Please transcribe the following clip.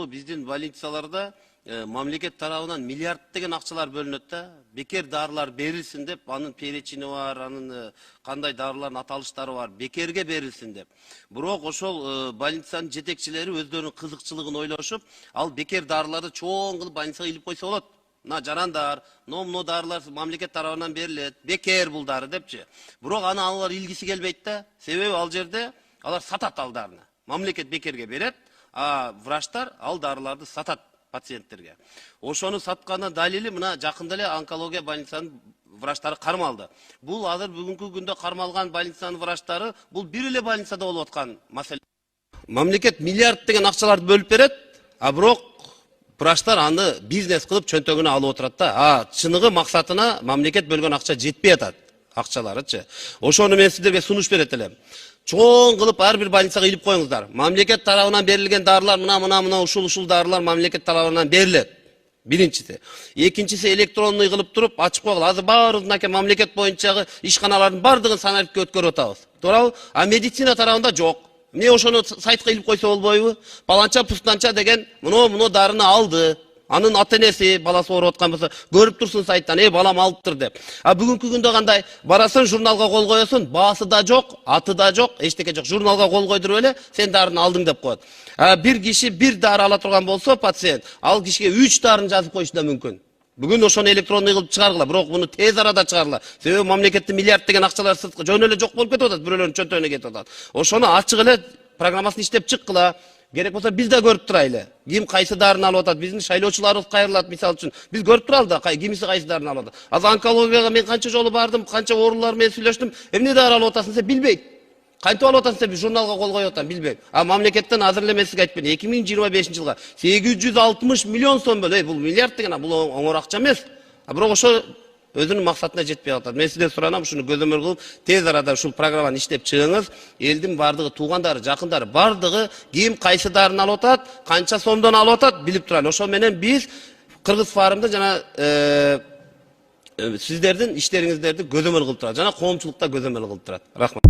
Биздин больницаларда мамлекет тарабынан миллиарддеген акчалар бөлүнөт да, бекер дарылар берилсин деп, анын перечини бар, анын кандай дарылардын аталыштары бар, бекерге берилсин деп. Бирок ошол больницанын жетекчилери өздөрүнүн кызыкчылыгын ойлошуп, ал бекер дарыларды чоң кылып больницага илип койсо болот. Мына жарандар, мына дарылар мамлекет тарабынан берилет, бекер бул дары депчи. Бирок аны алар илгиси келбейт да, себеби ал жерде алар сатат ал дарыны. Мамлекет бекерге берет, а врачтар ал дарыларды сатат пациенттерге. Ошону сатканы далили мына жакында эле онкология больницанын врачтары кармалды. Бул азыр бүгүнкү күндө кармалган больницанын врачтары бул бир эле больницада болуп аткан маселе. Мамлекет миллиард деген акчаларды бөлүп берет, а бирок врачтар аны бизнес кылып чөнтөгүнө алып отурат да. А чыныгы максатына мамлекет бөлгөн акча жетпей атат, акчаларычы. Ошону мен сиздерге сунуш берет элем. Чоң кылып ар бир больницага илип коюңуздар. Мамлекет тарабынан берилген дарылар мына ушул дарылар мамлекет тарабынан берилет. Биринчиси. Экинчиси электронный кылып туруп ачып койгула. Азыр баарыбызнаке мамлекет боюнчагы ишканалардын бардыгын санариптке өткөрүп атабыз. Туурабы? А медицина тарабында жок. Эмне ошону сайтка илип койсо болбойбу? Паланча пустанча деген муну дарыны алды. Анын ата-энеси баласы ооруп аткан болсо көрүп турсун сайттан, балам алыптыр деп. А бүгүнкү күндө кандай? Барасың, журналга кол коесуң, баасы да жок, аты да жок, эчтеке жок. Журналга кол койдуруп эле, сен дарыны алдың деп коет. Бир киши бир дары ала турган болсо, пациент, ал кишиге 3 дарыны жазып коюшу да мүмкүн. Бүгүн ошону электронный кылып чыгаргыла, бирок муну тез арада чыгаргыла. Себеби мамлекеттин миллиард деген акчалар жөн эле жок болуп кетип атат, бирөөлөрдүн чөнтөгүнө кетип атат. Ошону ачык эле программасын иштеп чыккыла. Керек болса biz de görüp turaylı. Kim kaysı darını alıp atat, bizim şaylauçularımız kayırlat misal için. Biz görüp turalım da kimisi kaysı darını alıp atat. Az onkologiyaga men kança jolu bardım, kança oğrular men süйлөштүм. Emne darı alıp atasın sen bilbeyt. Kança alıp atasın sen bir jurnalga kol koyup atan bilbeyt. A mamleketten hazırlemesiga aytып берейин. 2025 жылга 860 milyon so'm böl. Bu milyard деген бул оңор акча эмес. Бирок ошо өзүнүн максатына жетпей атат. Мен сизден суранам, ушуну көзөмөл кылып, тез арада ушул программаны иштеп чыгыңыз. Элдин бардыгы, туугандары, жакындары бардыгы ким кайсы дарыны алып атат, канча сомдон алып атат билип турайлы. Ошо менен биз Кыргыз фарымда жана сиздердин иштериңиздерди көзөмөл кылып турат. Жана коомчулукта көзөмөл кылып турат. Рахмат.